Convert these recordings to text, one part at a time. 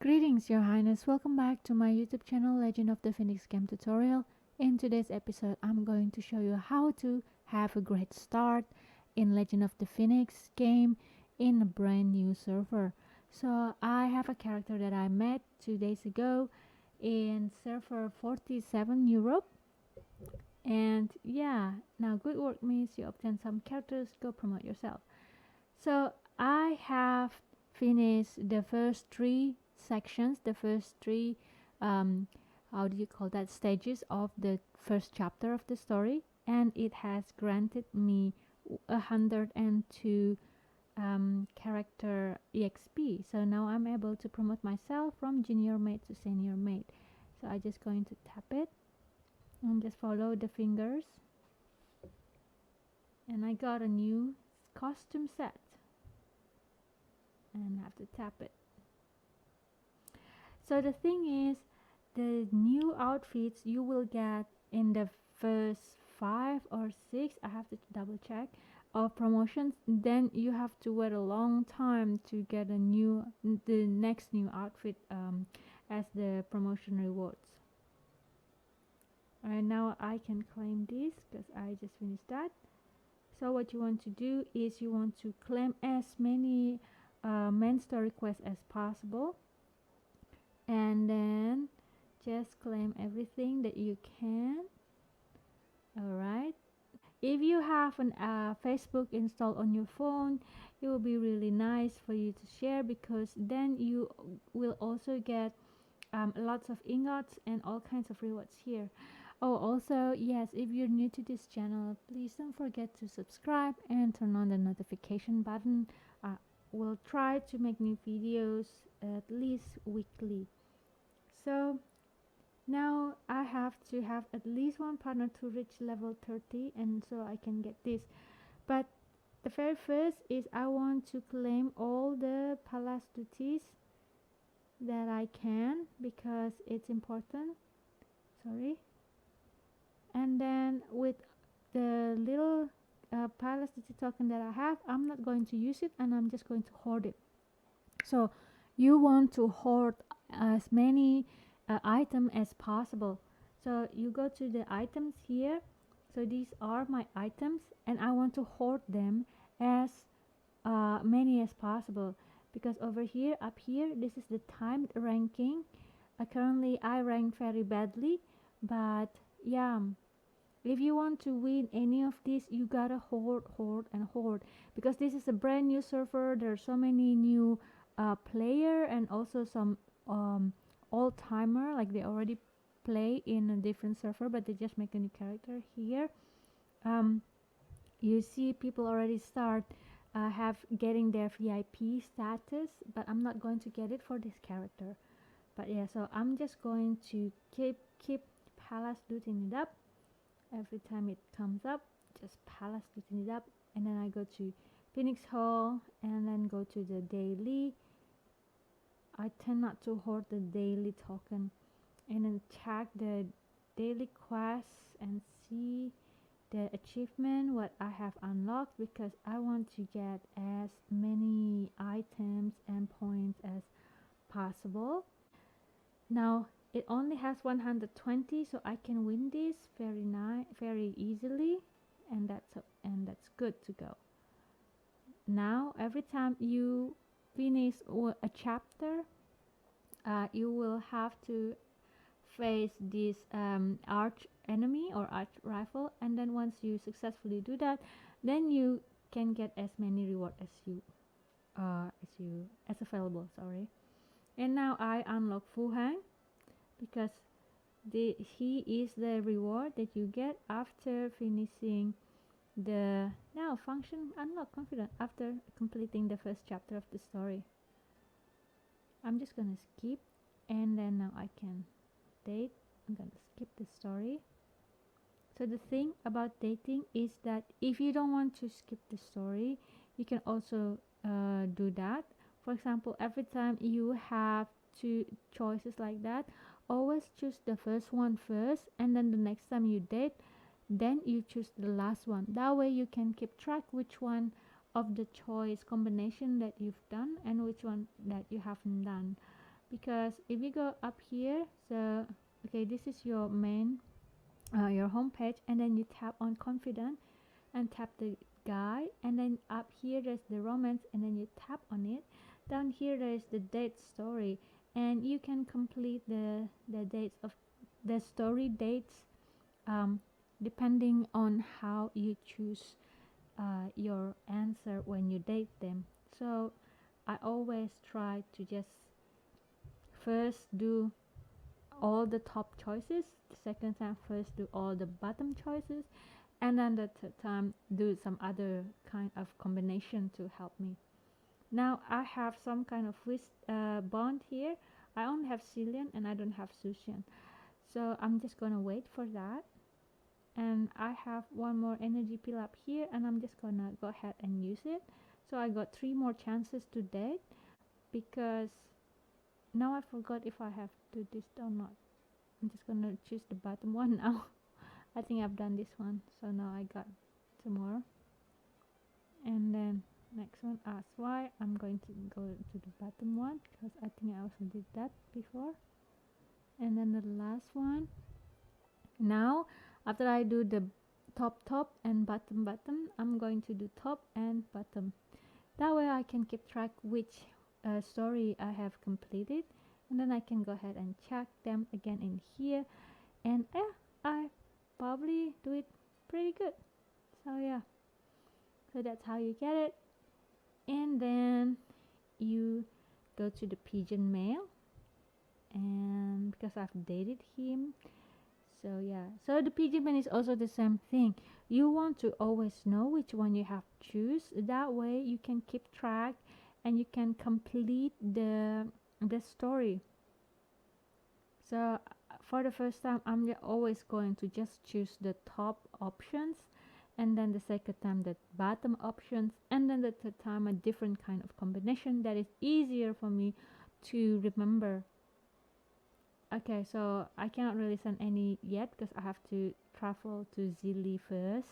Greetings, Your Highness. Welcome back to my YouTube channel, Legend of the Phoenix Game Tutorial. In today's episode, I'm going to show you how to have a great start in Legend of the Phoenix game in a brand new server. So I have a character that I met 2 days ago in server 47 Europe. And yeah, now good work means you obtain some characters, go promote yourself. So I have finished the first 3 sections, the first 3 how do you call that, stages of the first chapter of the story, and it has granted me 102 character exp. So now I'm able to promote myself from junior mate to senior mate. So I just going to tap it and just follow the fingers, and I got a new costume set and have to tap it. So the thing is, the new outfits you will get in the first 5 or 6, I have to double check, of promotions. Then you have to wait a long time to get the next new outfit as the promotion rewards. And now I can claim this because I just finished that. So what you want to do is you want to claim as many main story quests as possible, and then just claim everything that you can. Alright, if you have an Facebook installed on your phone, it will be really nice for you to share, because then you will also get lots of ingots and all kinds of rewards here. Oh, also, yes, if you're new to this channel, please don't forget to subscribe and turn on the notification button. We'll try to make new videos at least weekly. So now I have to have at least one partner to reach level 30, and so I can get this. But the very first is I want to claim all the palace duties that I can, because it's important. Sorry. And then with the little palace duty token that I have, I'm not going to use it, and I'm just going to hoard it. So you want to hoard as many items as possible. So you go to the items here. So these are my items, and I want to hoard them as many as possible, because over here, up here, this is the timed ranking. Currently I rank very badly, but yeah, if you want to win any of these, you gotta hoard and hoard, because this is a brand new server. There are so many new player, and also some old timer, like they already play in a different server, but they just make a new character here. You see people already start have getting their VIP status, but I'm not going to get it for this character. But yeah, so I'm just going to keep palace looting it up. Every time it comes up, just palace looting it up, and then I go to Phoenix Hall, and then go to the daily. I tend not to hoard the daily token, and then check the daily quests and see the achievement what I have unlocked, because I want to get as many items and points as possible. Now it only has 120, so I can win this very easily, and that's good to go. Now every time you finish a chapter, you will have to face this arch enemy or arch rifle, and then once you successfully do that, then you can get as many reward as available. Sorry. And now I unlock Heng, because he is the reward that you get after finishing the function unlock confident, after completing the first chapter of the story. I'm just gonna skip, and then now I can date. I'm gonna skip the story. So the thing about dating is that if you don't want to skip the story, you can also do that. For example, every time you have 2 choices like that, always choose the first one first, and then the next time you date, then you choose the last one. That way you can keep track which one of the choice combination that you've done and which one that you haven't done. because if you go up here, so okay, this is your main your home page, and then you tap on confidant and tap the guy, and then up here there's the romance, and then you tap on it. Down here there is the date story, and you can complete the dates of the story dates um, depending on how you choose your answer when you date them. So I always try to just first do all the top choices, the second time first do all the bottom choices, and then the third time do some other kind of combination to help me. Now I have some kind of bond here. I only have Cillian and I don't have Sushan, so I'm just gonna wait for that. And I have one more energy pill up here, and I'm just gonna go ahead and use it. So I got 3 more chances to date, because now I forgot if I have to do this or not. I'm just gonna choose the bottom one now. I think I've done this one, so now I got 2 more. And then next one, ask why. I'm going to go to the bottom one because I think I also did that before. And then the last one. Now after I do the top and bottom, I'm going to do top and bottom. That way I can keep track which story I have completed, and then I can go ahead and check them again in here, and I probably do it pretty good. So yeah, so that's how you get it. And then you go to the Pigeon mail, and because I've dated him, so yeah, so the Pigeon man is also the same thing. You want to always know which one you have to choose. That way you can keep track and you can complete the story. So for the first time, I'm always going to just choose the top options, and then the second time the bottom options, and then the third time a different kind of combination that is easier for me to remember. Okay, so I cannot really send any yet because I have to travel to Zili first,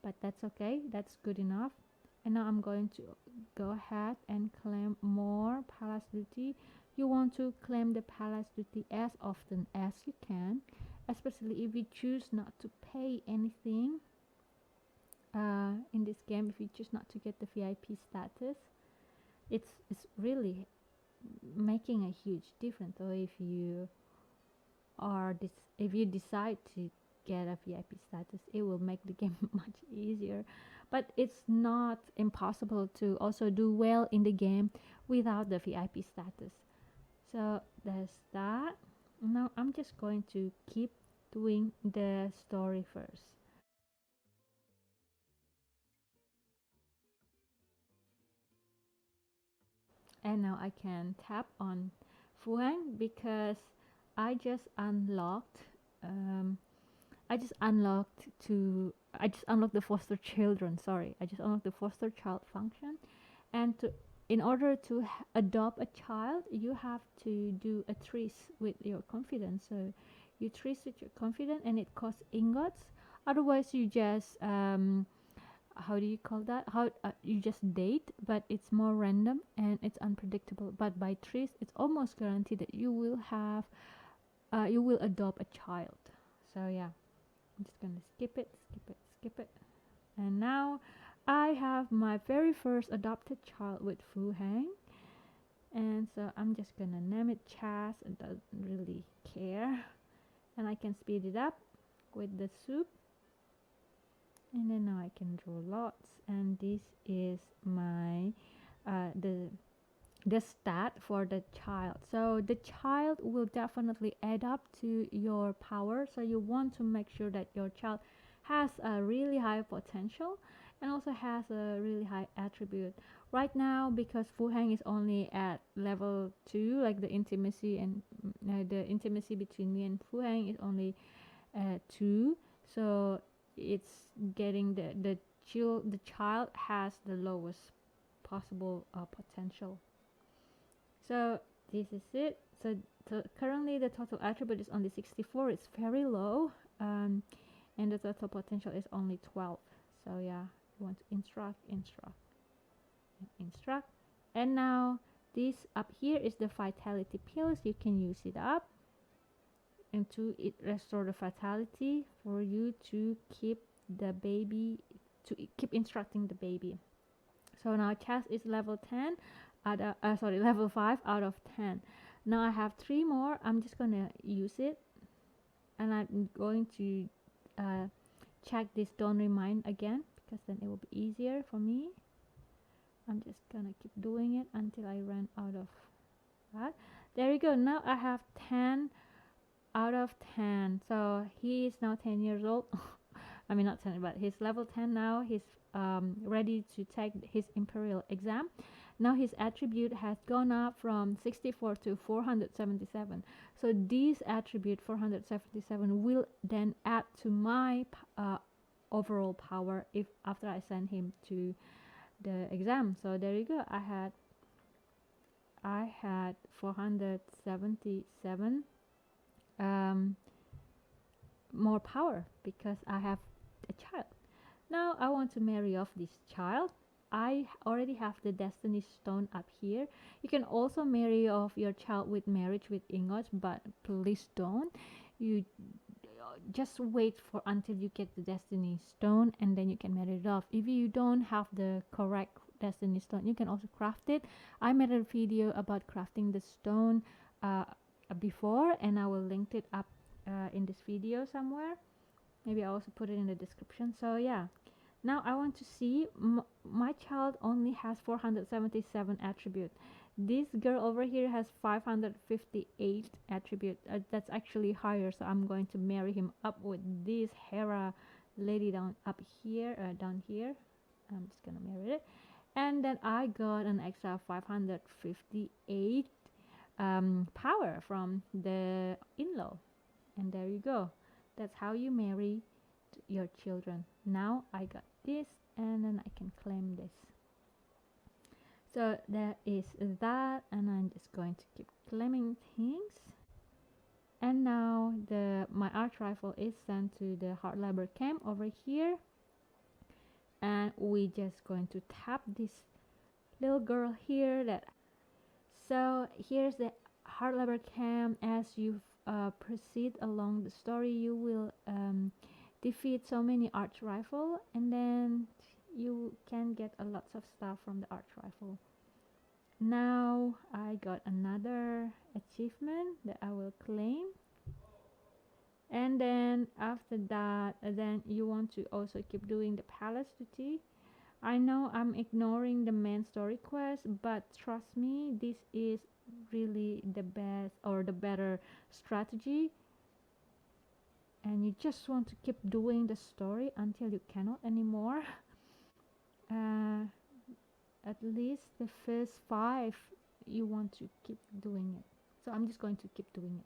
but that's okay, that's good enough. And now I'm going to go ahead and claim more palace duty. You want to claim the palace duty as often as you can, especially if you choose not to pay anything in this game. If you choose not to get the VIP status, it's really making a huge difference. Or if you if you decide to get a VIP status, it will make the game much easier. But it's not impossible to also do well in the game without the VIP status. So there's that. Now I'm just going to keep doing the story first. And now I can tap on Fuang because I just unlocked um, I just unlocked the foster children. Sorry, I just unlocked the foster child function, and in order to adopt a child, you have to do a trace with your confidant. So you trace with your confidant, and it costs ingots. Otherwise, you just how do you call that? How you just date, but it's more random and it's unpredictable. But by trace, it's almost guaranteed that you will adopt a child. So yeah. I'm just gonna skip it. And now I have my very first adopted child with Heng. And so I'm just gonna name it Chas. It doesn't really care. And I can speed it up with the soup. And then now I can draw lots. And this is my the stat for the child. So the child will definitely add up to your power, so you want to make sure that your child has a really high potential and also has a really high attribute. Right now, because Fu Heng is only at level 2, like the intimacy and the intimacy between me and Fu Heng is only 2, so it's getting the child has the lowest possible potential. So this is it. So currently the total attribute is only 64. It's very low, and the total potential is only 12. So yeah, you want to instruct, and now This up here is the vitality pills. You can use it up and to it restore the vitality for you to keep the baby, to keep instructing the baby. So now chess is level 10 out of, level 5 out of 10. Now I have 3 more. I'm just gonna use it, and I'm going to check this don't remind again, because then it will be easier for me. I'm just gonna keep doing it until I run out of that. There you go. Now I have 10 out of 10. So he is now 10 years old. I mean, not 10, but he's level 10 now. He's ready to take his imperial exam. Now his attribute has gone up from 64 to 477. So this attribute 477 will then add to my overall power if after I send him to the exam. So there you go. I had 477 more power because I have a child. Now I want to marry off this child. I already have the destiny stone up here. You can also marry off your child with marriage with ingots, but please don't. You just wait for until you get the destiny stone, and then you can marry it off. If you don't have the correct destiny stone, you can also craft it. I made a video about crafting the stone before, and I will link it up in this video somewhere. Maybe I'll also put it in the description. So yeah, now I want to see my child only has 477 attribute. This girl over here has 558 attribute. That's actually higher, so I'm going to marry him up with this Hera lady down here. I'm just gonna marry it, and then I got an extra 558 power from the in-law, and there you go. That's how you marry your children. Now I got this, and then I can claim this. So there is that, and I'm just going to keep claiming things. And now my arch rifle is sent to the hard labor camp over here, and we just going to tap this little girl here. So here's the hard labor camp. As you proceed along the story, you will defeat so many arch rifle, and then you can get a lots of stuff from the arch rifle. Now I got another achievement that I will claim, and then after that, then you want to also keep doing the palace duty. I know I'm ignoring the main story quest, but trust me, this is really the best or the better strategy, and you just want to keep doing the story until you cannot anymore. At least the first 5 you want to keep doing it, so I'm just going to keep doing it.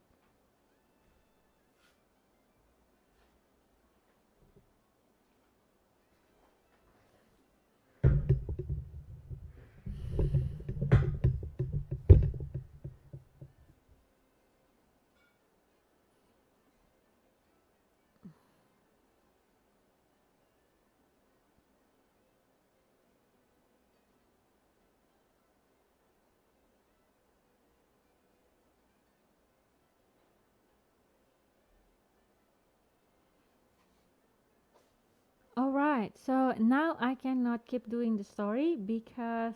Alright, so now I cannot keep doing the story because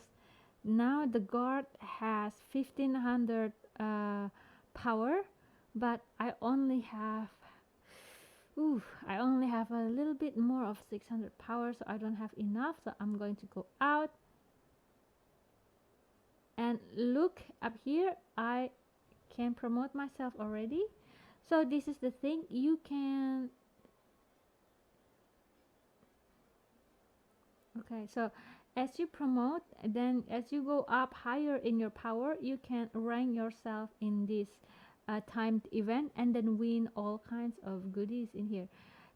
now the guard has 1500 power, but I only have a little bit more of 600 power, so I don't have enough. So I'm going to go out and look up here. I can promote myself already. So this is the thing, you can so as you promote, then as you go up higher in your power, you can rank yourself in this timed event and then win all kinds of goodies in here.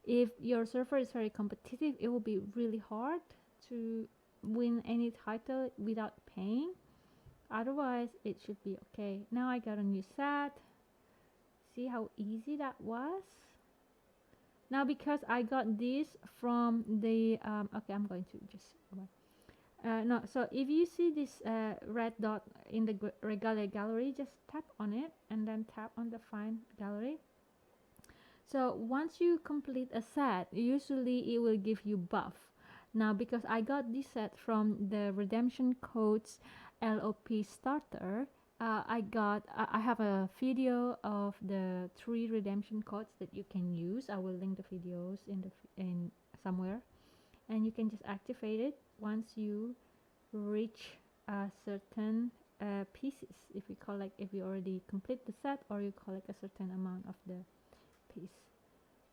If your server is very competitive, it will be really hard to win any title without paying. Otherwise it should be okay. Now I got a new set. See how easy that was? Now because I got this from the okay, I'm going to just No, so if you see this red dot in the regalia gallery, just tap on it and then tap on the find gallery. So once you complete a set, usually it will give you buff. Now because I got this set from the redemption codes LOPStarter, I have a video of the 3 redemption codes that you can use. I will link the videos in somewhere, and you can just activate it once you reach a certain pieces. If you already complete the set, or you collect a certain amount of the piece.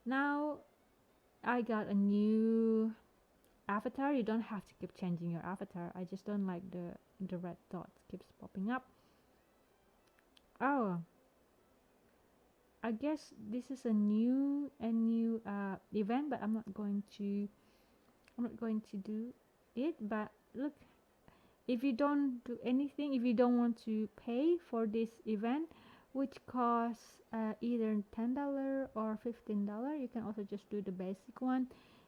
Now I got a new avatar. You don't have to keep changing your avatar. I just don't like the red dot keeps popping up. Oh, I guess this is a new event, but I'm not going to do it. But look, if you don't do anything, if you don't want to pay for this event, which costs either $10 or $15, you can also just do the basic one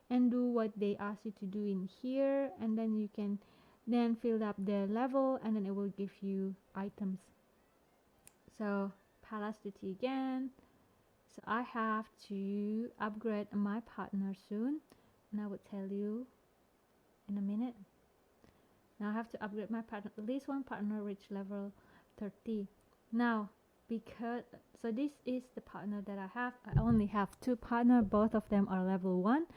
and do what they ask you to do in here, and then you can then fill up the level, and then it will give you items. So Palace Duty again. So I have to upgrade my partner soon, and I will tell you in a minute. Now I have to upgrade my partner. At least one partner reach level 30. Now because this is the partner that I have. I only have 2 partners. Both of them are level 1,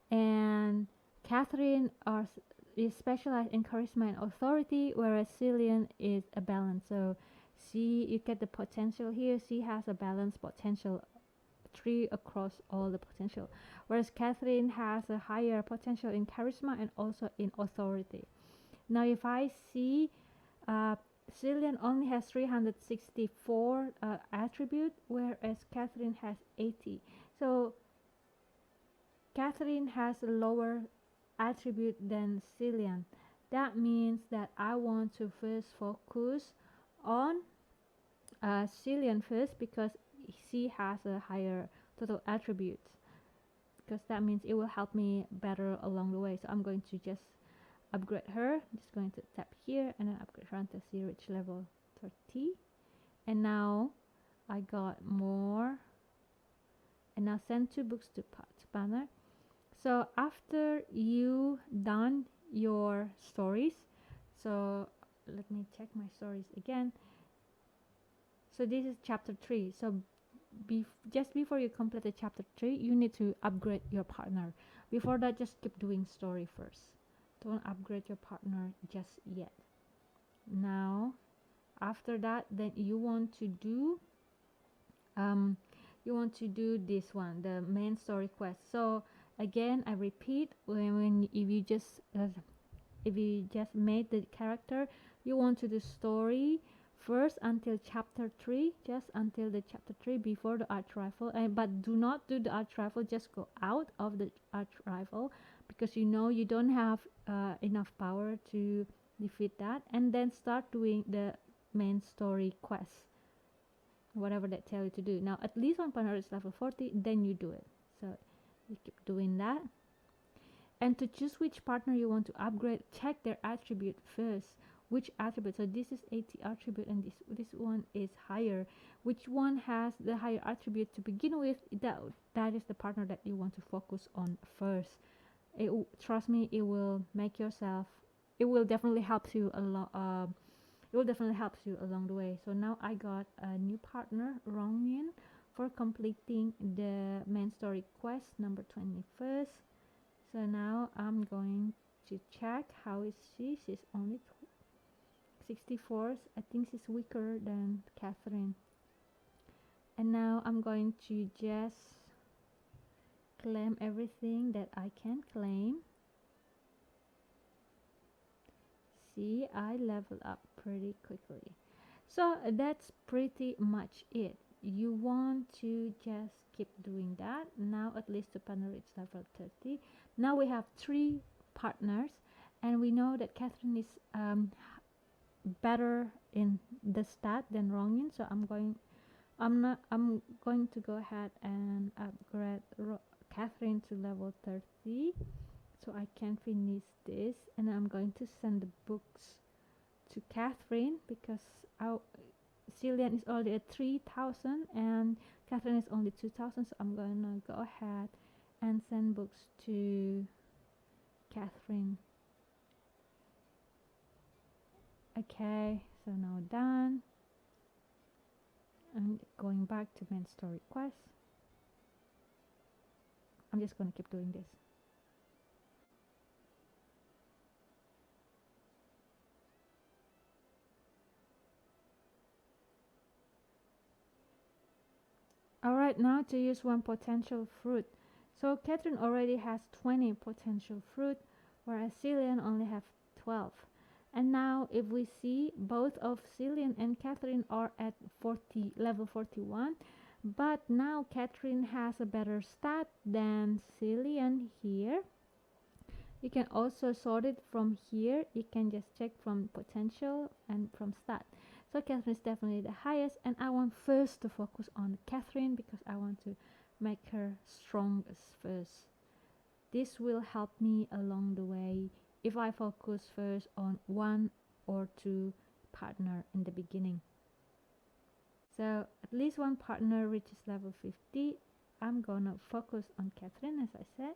and Catherine is specialized in charisma and authority, whereas Cillian is a balance. So see, you get the potential here. She has a balanced potential 3 across all the potential, whereas Catherine has a higher potential in charisma and also in authority. Now if I see Cillian only has 364 attribute, whereas Catherine has 80. So Catherine has a lower attribute than Cillian. That means that I want to first focus on Cillian first, because she has a higher total attributes, because that means it will help me better along the way. So I'm going to just upgrade her. Just going to tap here and then upgrade her until she reach level 30. And now I got more, and now send 2 books to partner. So after you done your stories, so let me check my stories again. So this is chapter 3. So just before you complete the chapter 3, you need to upgrade your partner. Before that, just keep doing story first. Don't upgrade your partner just yet. Now after that, then you want to do this one, the main story quest. So again, I repeat, if you just made the character, you want to do story first until chapter 3, just until the chapter 3 before the arch rifle. But do not do the arch rifle, just go out of the arch rifle, because you know you don't have enough power to defeat that, and then start doing the main story quest, whatever they tell you to do. Now at least one partner is level 40, then you do it. So you keep doing that. And to choose which partner you want to upgrade, check their attribute first. Which attribute? So this is 80 attribute, and this one is higher. Which one has the higher attribute to begin with? That is the partner that you want to focus on first. Trust me, it will make yourself. It will definitely help you a lot. It will definitely help you along the way. So now I got a new partner, Rongyun, for completing the main story quest number 21st. So now I'm going to check how is she. She's only 64. I think she's weaker than Catherine. And now I'm going to just claim everything that I can claim. See, I level up pretty quickly. So that's pretty much it. You want to just keep doing that. Now at least the partner reach level 30. Now we have 3 partners, and we know that Catherine is better in the stat than Rongyun. So I'm going to go ahead and upgrade Catherine to level 30. so I can finish this, and I'm going to send the books to Catherine because Cillian is already at 3,000 and Catherine is only 2,000, so I'm gonna go ahead and send books to Catherine. Okay, so now done. I'm going back to main story quest. I'm just gonna keep doing this. Alright, now to use one potential fruit. So Catherine already has 20 potential fruit, whereas Cillian only have 12. And now if we see, both of Cillian and Catherine are at level 41, but now Catherine has a better stat than Cillian here. You can also sort it from here. You can just check from potential and from stat. So Catherine is definitely the highest, and I want first to focus on Catherine because I want to make her strongest first. This will help me along the way if I focus first on one or two partner in the beginning. So at least one partner reaches level 50. I'm gonna focus on Catherine, as I said.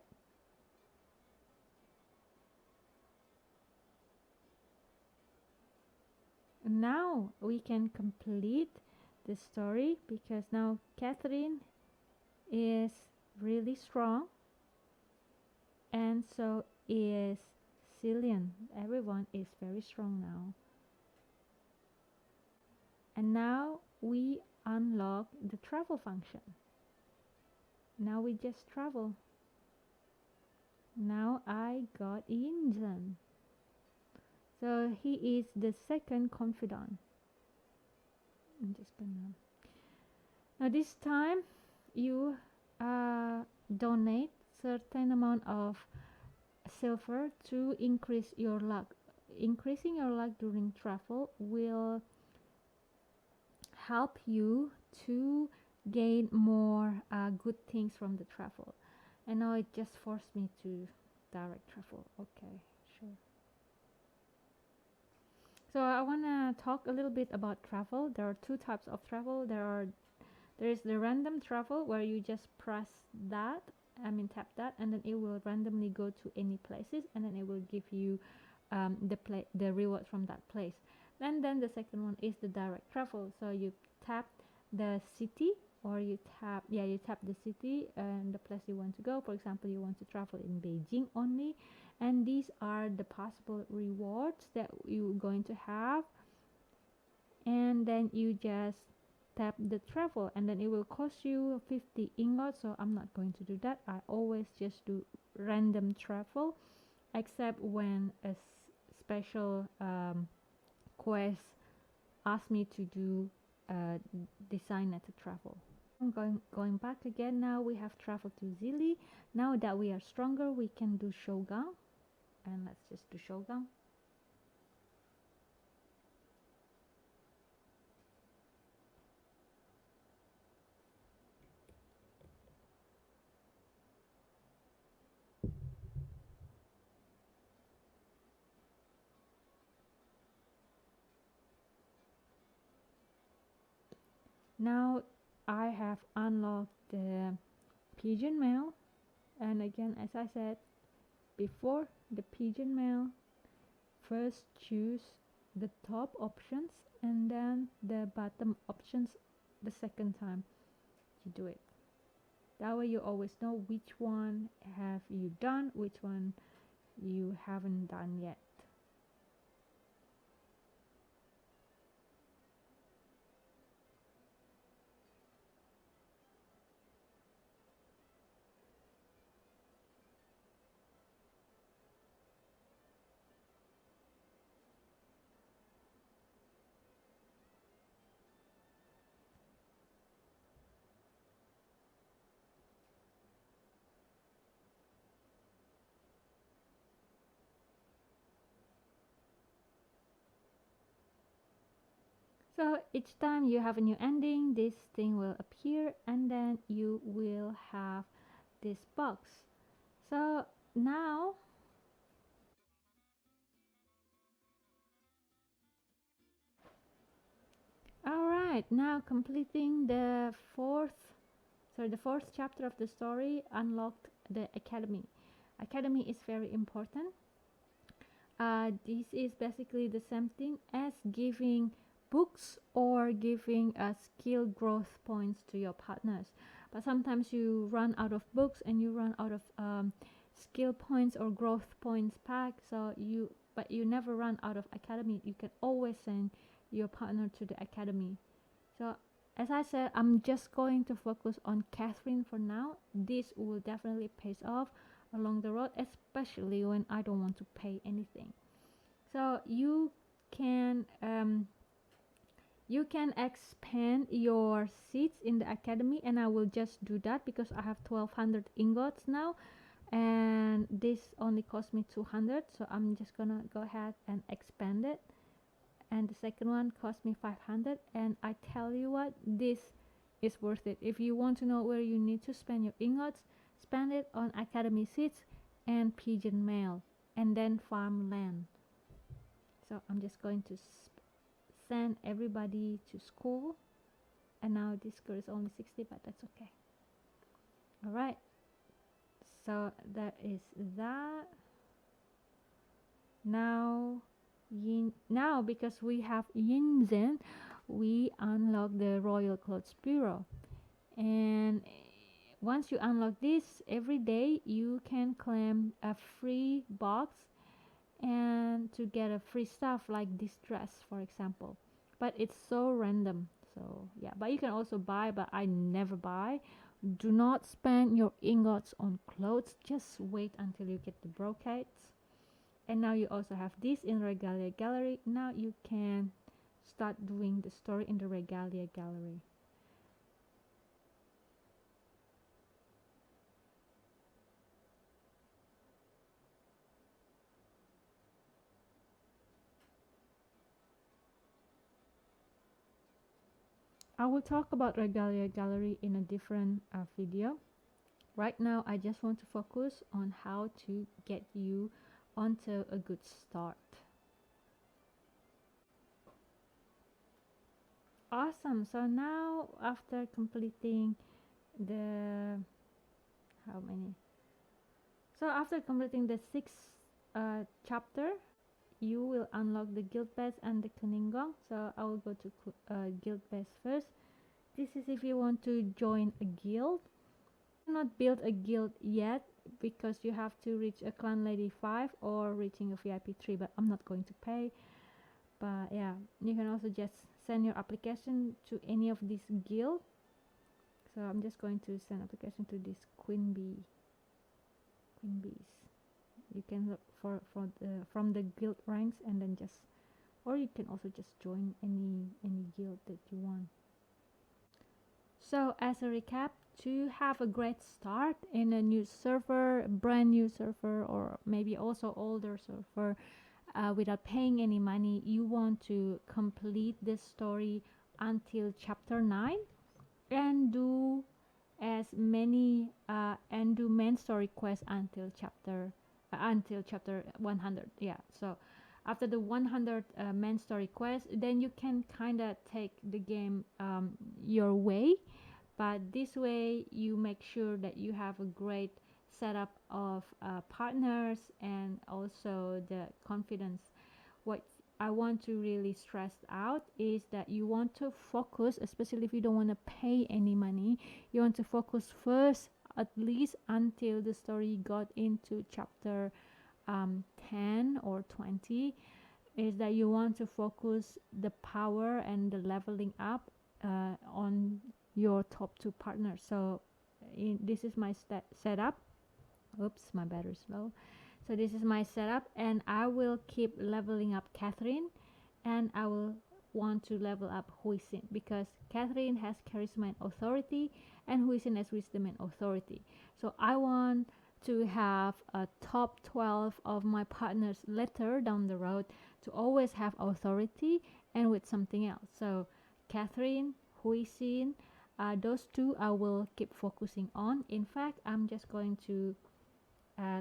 Now we can complete the story because now Catherine is really strong, and so is Cillian. Everyone is very strong now. And now we unlock the travel function. Now we just travel. Now I got Injan. So he is the second confidant. I'm just gonna. Now this time you donate certain amount of silver to increase your luck. Increasing your luck during travel will help you to gain more good things from the travel. And now it just forced me to direct travel. Okay, sure. So I want to talk a little bit about travel. There are two types of travel. There is the random travel where you just press that, tap that, and then it will randomly go to any places, and then it will give you the reward from that place. And then the second one is the direct travel. So you tap the city, or you tap the city and the place you want to go. For example, you want to travel in Beijing only, and these are the possible rewards that you're going to have. And then you just tap the travel, and then it will cost you 50 ingots. So I'm not going to do that. I always just do random travel, except when a special quest asks me to do designated travel. I'm going back again. Now we have traveled to Zili. Now that we are stronger, we can do Shogun, and let's just do Shogun. Now I have unlocked the Pigeon mail, and again, as I said before, the Pigeon mail, first choose the top options and then the bottom options the second time you do it. That way you always know which one have you done, which one you haven't done yet. So each time you have a new ending, this thing will appear, and then you will have this box. So now All right, now completing the fourth chapter of the story, unlocked the academy. Academy is very important. This is basically the same thing as giving books or giving skill growth points to your partners. But sometimes you run out of books and you run out of skill points or growth points pack. But you never run out of academy. You can always send your partner to the academy. So as I said, I'm just going to focus on Catherine for now. This will definitely pay off along the road, especially when I don't want to pay anything. So you can expand your seats in the academy, and I will just do that because I have 1200 ingots now, and this only cost me 200, so I'm just gonna go ahead and expand it. And the second one cost me 500, and I tell you what, this is worth it. If you want to know where you need to spend your ingots, spend it on academy seats and pigeon mail, and then farmland. So I'm just going to send everybody to school, and now this score is only 60, but that's okay. All right, so that is that. Now because we have Yinzen, we unlock the Royal Clothes Bureau, and once you unlock this, every day you can claim a free box and to get a free stuff like this dress, for example. But it's so random, so yeah, but you can also buy, but I never buy. Do not spend your ingots on clothes, just wait until you get the brocades. And now you also have this in Regalia Gallery. Now you can start doing the story in the Regalia Gallery. I will talk about Regalia Gallery in a different video. Right now I just want to focus on how to get you onto a good start. Awesome. So now after completing the how many so after completing the sixth chapter, you will unlock the guild best and the Kuningong. So I will go to guild best first. This is if you want to join a guild. Not build a guild yet because you have to reach a clan lady 5 or reaching a VIP 3, but I'm not going to pay. But yeah, you can also just send your application to any of these guild. So I'm just going to send application to this queen bees. You can look for from the guild ranks, and then just, or you can also just join any guild that you want. So as a recap, to have a great start in a new server, brand new server, or maybe also older server, without paying any money, you want to complete this story until chapter 9 and do as many and do main story quests until chapter 100. Yeah, so after the 100 main story quest, then you can kind of take the game your way, but this way you make sure that you have a great setup of partners and also the confidence. What I want to really stress out is that you want to focus, especially if you don't want to pay any money, you want to focus first at least until the story got into chapter 10 or 20, is that you want to focus the power and the leveling up on your top 2 partners. So this is my setup. Oops, my battery's low. So this is my setup, and I will keep leveling up Catherine, and I will want to level up Huisin because Catherine has charisma and authority, and Huisin has wisdom and authority. So I want to have a top 12 of my partners later down the road to always have authority and with something else. So Catherine, Huisin, those 2 I will keep focusing on. In fact, I'm just going to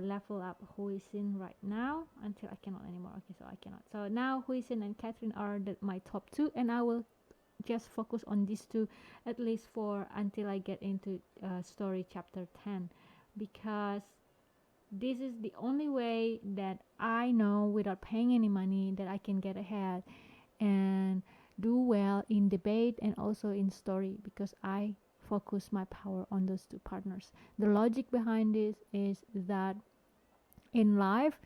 level up Huisin right now until I cannot anymore. Okay, so I cannot. So now Huisin and Catherine are my top 2, and I will just focus on these two, at least for until I get into story chapter 10, because this is the only way that I know without paying any money that I can get ahead and do well in debate and also in story, because I focus my power on those two partners. The logic behind this is that in life,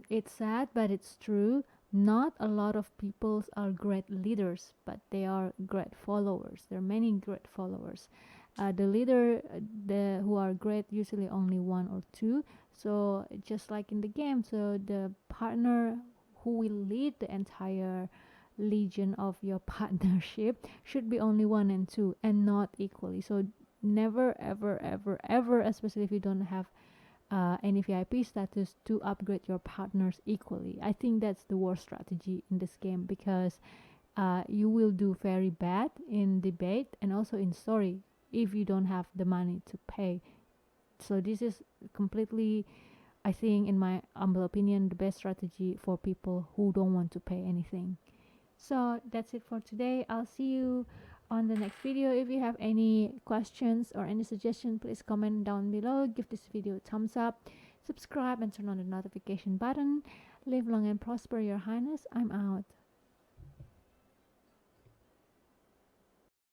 it's sad but it's true, not a lot of people are great leaders, but they are great followers. There are many great followers. The leader, the who are great, usually only one or two. So just like in the game, so the partner who will lead the entire legion of your partnership should be only one and two, and not equally. So never ever ever ever, especially if you don't have any VIP status, to upgrade your partners equally. I think that's the worst strategy in this game, because you will do very bad in debate and also in story if you don't have the money to pay. So this is completely, I think, in my humble opinion, the best strategy for people who don't want to pay anything. So that's it for today. I'll see you on the next video. If you have any questions or any suggestion, please comment down below. Give this video a thumbs up, subscribe, and turn on the notification button. Live long and prosper, Your Highness. I'm out.